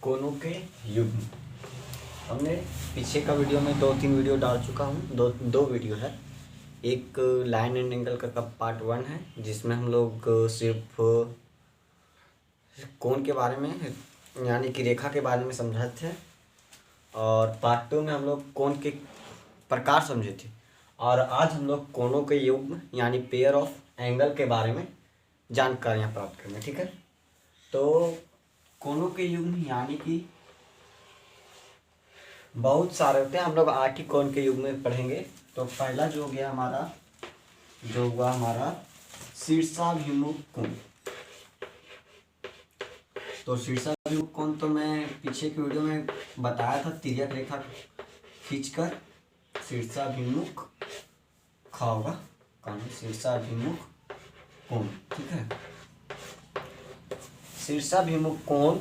कोनों के युग्म। हमने पीछे का वीडियो में 2-3 वीडियो डाल चुका हूँ। दो वीडियो है। एक लाइन एंड एंगल का पार्ट 1 है, जिसमें हम लोग सिर्फ कोण के बारे में यानी कि रेखा के बारे में समझे थे, और पार्ट 2 में हम लोग कोण के प्रकार समझे थे। और आज हम लोग कोणों के युग्म यानी पेयर ऑफ एंगल के बारे में जानकारियाँ प्राप्त करेंगे। ठीक है, तो कोणों के युग्म यानी कि बहुत सारे होते हैं। हम लोग 8 ही कोण के युग्म में पढ़ेंगे। तो पहला जो हो गया हमारा, जो हुआ हमारा शीर्षाभिमुख कोण। तो शीर्षाभिमुख कोण तो मैं पीछे के वीडियो में बताया था, तिर्यक रेखा खींचकर शीर्षाभिमुख होगा कौन, शीर्षाभिमुख कोण। ठीक है, शीर्षाभिमुख कोण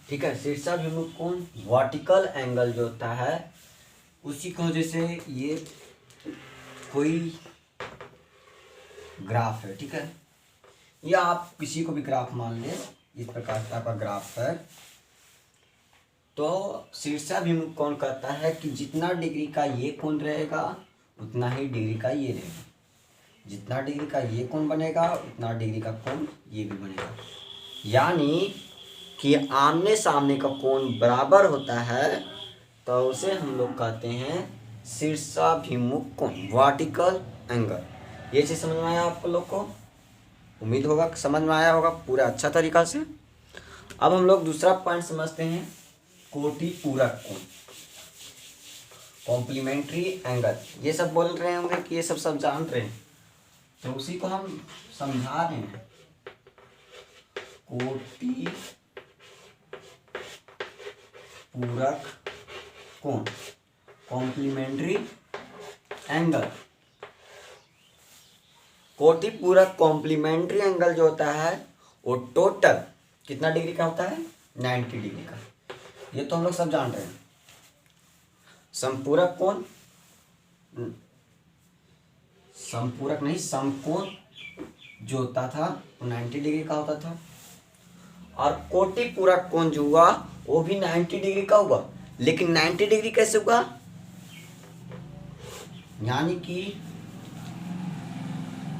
ठीक है, शीर्षाभिमुख कोण वर्टिकल एंगल जो होता है उसी को, जैसे ये कोई ग्राफ है। ठीक है, या आप किसी को भी ग्राफ मान लें, इस प्रकार का आपका ग्राफ है। तो शीर्षाभिमुख कोण कहता है कि जितना डिग्री का ये कोण रहेगा उतना ही डिग्री का ये रहेगा, जितना डिग्री का ये कोण बनेगा उतना डिग्री का कोण ये भी बनेगा। यानी कि आमने सामने का कोण बराबर होता है, तो उसे हम लोग कहते हैं शीर्षाभिमुख कोण, वर्टिकल एंगल। ये चीज़ समझ में आया आप लोग को? उम्मीद होगा समझ में आया होगा पूरा अच्छा तरीका से। अब हम लोग दूसरा पॉइंट समझते हैं, कोटि पूरक कोण, कॉम्प्लीमेंट्री एंगल। ये सब बोल रहे होंगे कि ये सब जान रहे हैं, तो उसी को हम समझा रहे हैं। कोटि पूरक कोण, कॉम्प्लीमेंट्री एंगल। कोटि पूरक कॉम्प्लीमेंट्री एंगल जो होता है वो टोटल कितना डिग्री का होता है? 90 डिग्री का। ये तो हम लोग सब जान रहे हैं। समपूरक कोण, समपूरक नहीं, समकोण जो होता था वो 90 डिग्री का होता था, और कोटि पूरक कोण जो हुआ वो भी 90 डिग्री का हुआ। लेकिन 90 डिग्री कैसे हुआ? यानी कि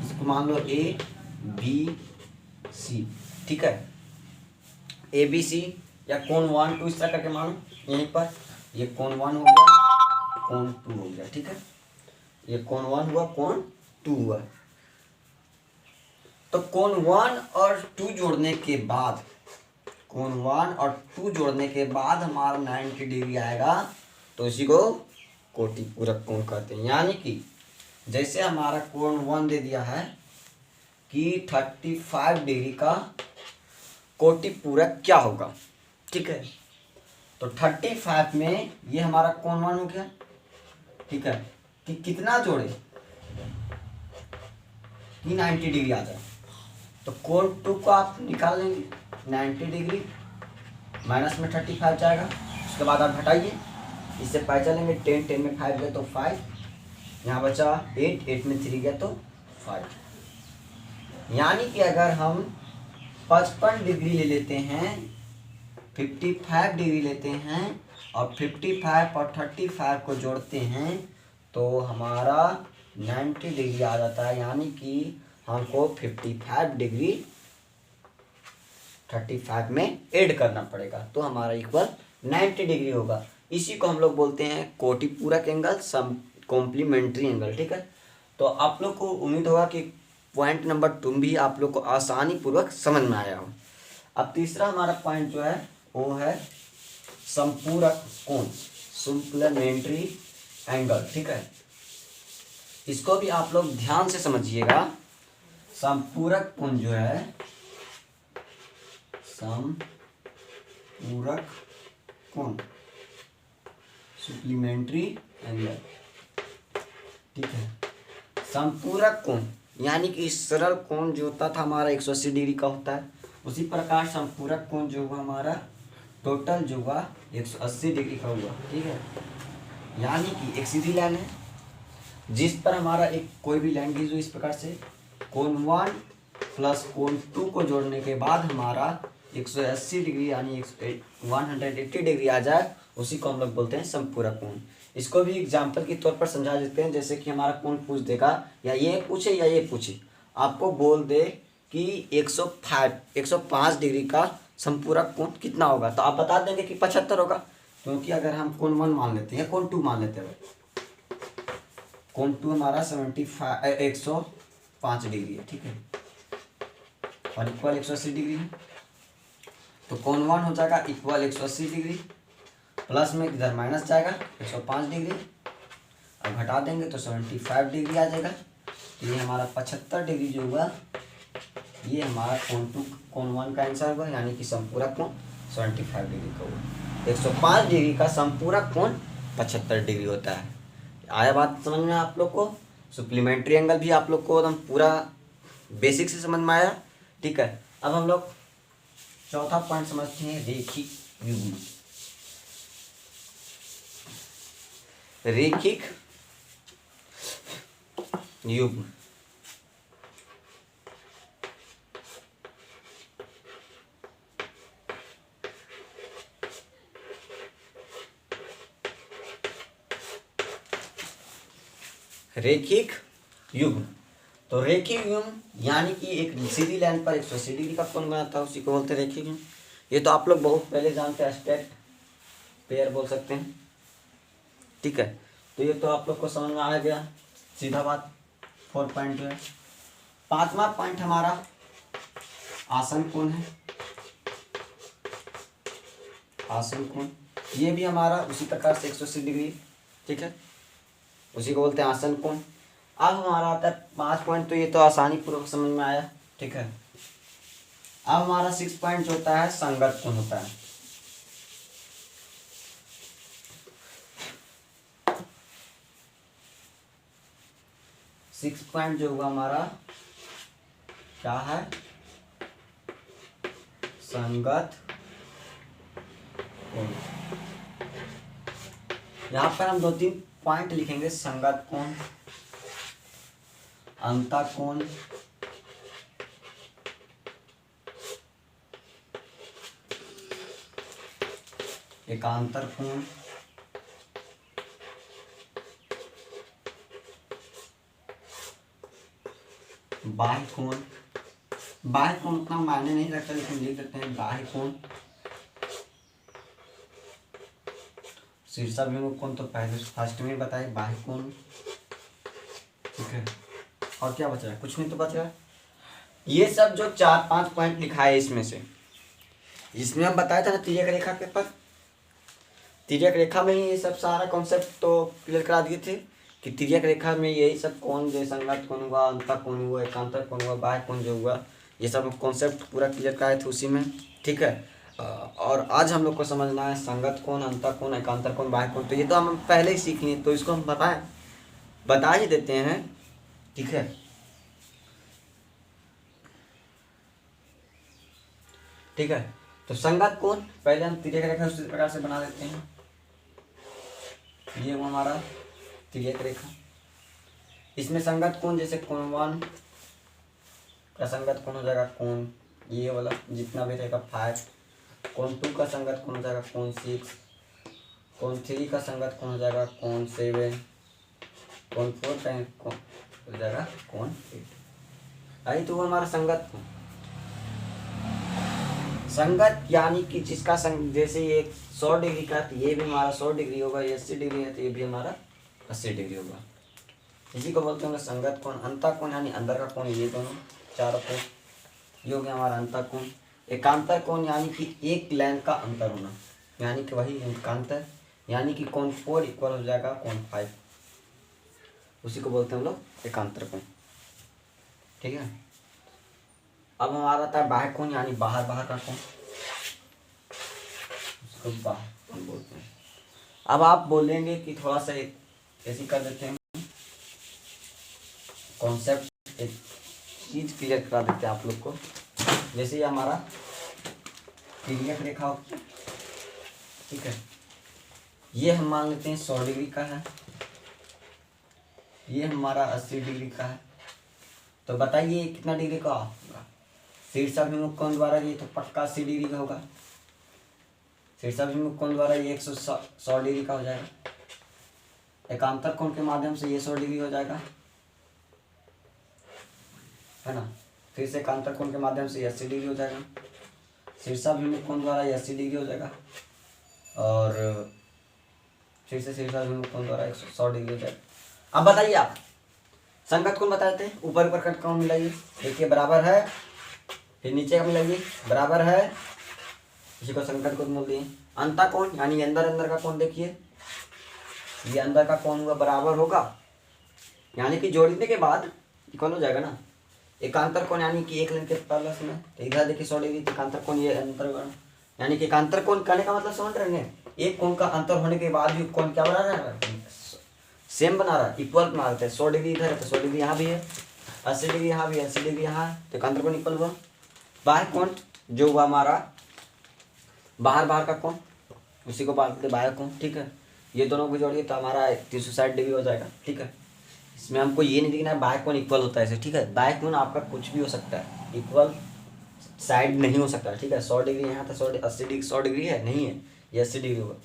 इसको मान लो ए बी सी। ठीक है, ए बी सी या कोण 1 2 इस तरह करके मानो। यहीं पर ये कोण 1 हो गया, कोण 2 हो गया। ठीक है, ये कोण 1 हुआ, कोण 2 हुआ। तो कोण 1 और 2 जोड़ने के बाद, कोण 1 और 2 जोड़ने के बाद हमारा 90 डिग्री आएगा, तो इसी को कोटि पूरक कोण कहते हैं। यानी कि जैसे हमारा कोण 1 दे दिया है कि 35 डिग्री का कोटि पूरक क्या होगा। ठीक है, तो 35 में ये हमारा कोण 1 हो गया। ठीक है, कि कितना जोड़े कि 90 डिग्री आ जाए। तो कोण 2 को आप निकाल लेंगे, 90 डिग्री माइनस में 35 जाएगा। उसके बाद आप हटाइए, इससे पाई चलेंगे 10 10 में 5 गया तो 5, यहाँ बचा 8 8 में 3 गया तो 5। यानी कि अगर हम 55 डिग्री ले लेते हैं, 55 डिग्री लेते हैं और 55 और 35 को जोड़ते हैं, तो हमारा 90 डिग्री आ जाता है। यानी कि हमको 55 डिग्री 35 में ऐड करना पड़ेगा, तो हमारा इक्वल 90 डिग्री होगा। इसी को हम लोग बोलते हैं कोटि पूरक एंगल, सम कॉम्प्लीमेंट्री एंगल। ठीक है, तो आप लोग को उम्मीद होगा कि पॉइंट नंबर 2 भी आप लोग को आसानी पूर्वक समझ में आया हो। अब तीसरा हमारा पॉइंट जो है वो है समपूरक कोण, सप्लीमेंट्री एंगल। ठीक है, इसको भी आप लोग ध्यान से समझिएगा। समपूरक कोण जो है, समपूरक कोण, सप्लीमेंट्री एंगल। ठीक है, समपूरक कोण यानी कि सरल कोण जो होता था हमारा 180 डिग्री का होता है, उसी प्रकार समपूरक कोण जो हुआ हमारा टोटल जो हुआ 180 डिग्री का हुआ। ठीक है, यानी कि एक सीधी लाइन है जिस पर हमारा एक कोई भी लाइन खींच दो इस प्रकार से, कोण 1 प्लस कोण 2 को जोड़ने के बाद हमारा 180 डिग्री यानी 180 डिग्री आ जाए, उसी को हम लोग बोलते हैं समपूरक कोण। इसको भी एग्जाम्पल के तौर पर समझा देते हैं। जैसे कि हमारा कोण पूछ देगा, या ये पूछे या ये पूछे, आपको बोल दे कि 105 डिग्री का समपूरक कोण कितना होगा, तो आप बता देंगे कि 75 होगा। क्योंकि अगर हम कोण 1 मान लेते हैं, कोण 2 मान लेते हैं, कोण 2 हमारा 105 डिग्री है, ठीक है, और इक्वल 180 डिग्री है, तो कोण 1 हो जाएगा इक्वल 180 डिग्री, प्लस में इधर माइनस जाएगा 105 डिग्री, अब घटा देंगे तो 75 डिग्री आ जाएगा। तो ये हमारा 75 डिग्री जो हुआ, ये हमारा कोण 1 का आंसर हुआ, यानी कि संपूरक कोण 75 डिग्री का हुआ। 105 डिग्री का संपूरक कोण 75 डिग्री होता है। आया बात समझ में आप लोग को? सप्लीमेंट्री एंगल भी आप लोग को एकदम पूरा बेसिक से समझ में आया, ठीक है। अब हम लोग चौथा पॉइंट समझते हैं, रेखिक युग्म। रेखिक युग्म रेखिक युग्म, तो रेखिक युग्म यानी कि एक सीधी लाइन पर 180 डिग्री का कोण बनाता है, उसी को बोलते हैं रेखिक युग्म। ये तो आप लोग बहुत पहले जानते हैं, स्ट्रेट पेयर बोल सकते हैं, ठीक है। तो ये तो आप लोग को समझ में आ गया, सीधा बात। 4 पॉइंट जो है, 5वां पॉइंट हमारा आसन कोण है। आसन कोण ये भी हमारा उसी प्रकार से 180 डिग्री, ठीक है, उसी को बोलते हैं आसन कोण। अब हमारा आता है 5 पॉइंट, तो ये तो आसानी पूर्वक समझ में आया, ठीक है। अब हमारा 6 पॉइंट जो होता है संगत कोण होता है। सिक्स पॉइंट जो हुआ हमारा क्या है, संगत कोण। यहाँ पर हम 2-3 पॉइंट लिखेंगे, संगत कोण, अंतः कोण, एकांतर कोण, बाह्य कोण। बाह्य कोण उतना मायने नहीं रखता, लेकिन लिख देते हैं बाह्य कोण। शीर्षाभिमुख कोण तो पहले फर्स्ट में बताए, बाह्य कोण, ठीक है। और क्या बच रहा है? कुछ नहीं तो बच रहा है। ये सब जो 4-5 पॉइंट लिखा है इसमें से, इसमें हम बताया था ना तिर्यक रेखा के पर, तिर्यक रेखा में ही ये सब सारा कॉन्सेप्ट तो क्लियर करा दिए थे कि तिर्यक रेखा में यही सब कोण, जो संगत कोण हुआ, अंतः कोण हुआ, एकांतर कोण हुआ, बाह्य कोण जो हुआ, ये सब कॉन्सेप्ट पूरा क्लियर कराए थे उसी में, ठीक है। और आज हम लोग को समझना है संगत कोण, अंतः कोण, एकांतर कोण, बाह्य कोण। तो ये तो हम पहले ही सीख लिए, तो इसको हम बता ही देते हैं, ठीक है। ठीक है, तो संगत कोण पहले हम तिर्यक रेखा उसी प्रकार से बना देते हैं। ये वो हमारा तिर्यक रेखा, इसमें संगत कोण जैसे कोण 1 का संगत कोण हो जाएगा कोण ये वाला जितना भी रहेगा 5, कोण 2 का संगत कोण हो जाएगा कोण 6, कोण 3 का संगत कोण हो जाएगा कोण 7, कोण 4 का कोण हो जाएगा कोण 8। आई तो वो हमारा संगत कोण। संगत यानी कि जिसका जैसे ये 100 डिग्री का, तो ये भी हमारा 100 डिग्री होगा, ये 80 डिग्री है तो ये भी हमारा 80 डिग्री होगा, इसी को बोलते हैं संगत कोण। अंतः कोण यानी अंदर का कोण, ये दोनों चारों कोण, ये हो गया हमारा अंतः कोण। एकांतर कोण यानी कि एक लाइन का अंतर होना, यानी कि वही एकांतर, यानी कि कोण 4 इक्वल हो जाएगा कोण 5, उसी को बोलते हैं हम लोग एकांतर कोण, ठीक है। अब हमारा आता है बाह्य कोण यानी बाहर का कोण, उसको बाह्य कोण बोलते हैं। अब आप बोलेंगे कि थोड़ा सा ऐसे कर देते हैं कॉन्सेप्ट, एक चीज क्लियर करा देते हैं आप लोग को। जैसे ये हमारा तिर्यक रेखा होती है, ठीक है, ये हम मान लेते हैं 100 डिग्री का है, ये हमारा 80 डिग्री का है। तो बताइए कितना डिग्री का होगा? शीर्षाभिमुख कोण द्वारा ये तो पक्का 80 डिग्री का होगा। शीर्षाभिमुख कोण द्वारा ये 100 डिग्री का हो जाएगा। एकांतर कोण के माध्यम से ये 100 डिग्री हो जाएगा, है ना। फिर से एकांतर कोण के माध्यम से 80 डिग्री हो जाएगा। शीर्षाभिमुख कोण द्वारा ये 80 डिग्री हो जाएगा, और फिर से शीर्षाभिमुख कोण द्वारा 100 डिग्री हो जाएगा। अब बताइए आप संगत कोण बताते हैं, ऊपर ऊपर कट कोण मिलाइए। देखिए बराबर है, फिर नीचे का मिलाइए, बराबर है, इसी को संगत कोण बोलते हैं। अंता कोण यानी अंदर अंदर का कोण, देखिए ये अंदर का कोण हुआ बराबर होगा, यानी कि जोड़ने के बाद इक्वल हो जाएगा ना। एकांतर कोण यानी कि एक लाइन के प्लस में, तो इधर देखिए 100 डिग्री, एकांतर कोण ये अंतर होगा, यानी कि एकांतर कोण करने का मतलब समझ रहे हैं, एक कोण का अंतर होने के बाद भी कोण क्या बना रहा है, सेम बना रहा है, इक्वल बना रहे हैं। 100 डिग्री इधर है तो 100 डिग्री यहाँ भी है, 80 डिग्री यहाँ भी है, 80 डिग्री यहाँ है, तो एकांतर कोण इक्वल हुआ। बाह्य कोण जो हुआ हमारा बाहर का कोण, उसी को बोलते हैं बाह्य कोण, ठीक है। ये दोनों को जोड़िए तो हमारा 360 डिग्री हो जाएगा, ठीक है। इसमें हमको ये नहीं देखना है बाह्य कोण इक्वल होता है ऐसे, ठीक है। बाह्य कोण आपका कुछ भी हो सकता है, इक्वल साइड नहीं हो सकता, ठीक है। 100 डिग्री यहाँ था, 80 डिग्री 100 डिग्री है नहीं है, ये 80 डिग्री होगा।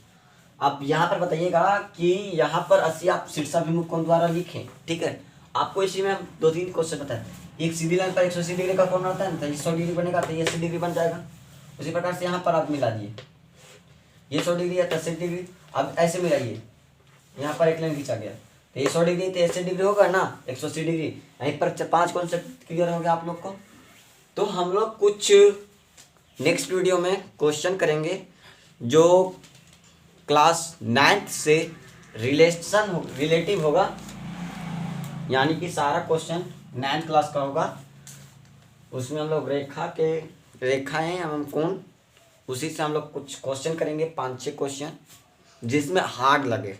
अब यहाँ पर बताइएगा कि यहाँ पर 80 आप शीर्षाभिमुख कोण द्वारा लिखें, ठीक है। आपको इसी में 2-3 क्वेश्चन पता है। एक सीधी लाइन पर 180 डिग्री का कोण होता है ना, तो 100 डिग्री बनेगा तो ये 80 डिग्री बन जाएगा। उसी प्रकार से यहाँ पर आप मिला दिए, ये 100 डिग्री है तो 80 डिग्री। अब ऐसे मिलाइए, यहाँ पर एक लाइन खींचा गया तो ये 100 डिग्री तो 80 डिग्री होगा ना, 180 डिग्री। यहीं पर 5 कॉन्सेप्ट क्लियर हो गया आप लोग को। तो हम लोग कुछ नेक्स्ट वीडियो में क्वेश्चन करेंगे जो क्लास 9th से रिलेटिव होगा, यानी कि सारा क्वेश्चन 9th क्लास का होगा। उसमें हम लोग रेखाएं एवं कोण, उसी से हम लोग कुछ क्वेश्चन करेंगे, 5-6 क्वेश्चन जिसमें हार्ड लगे।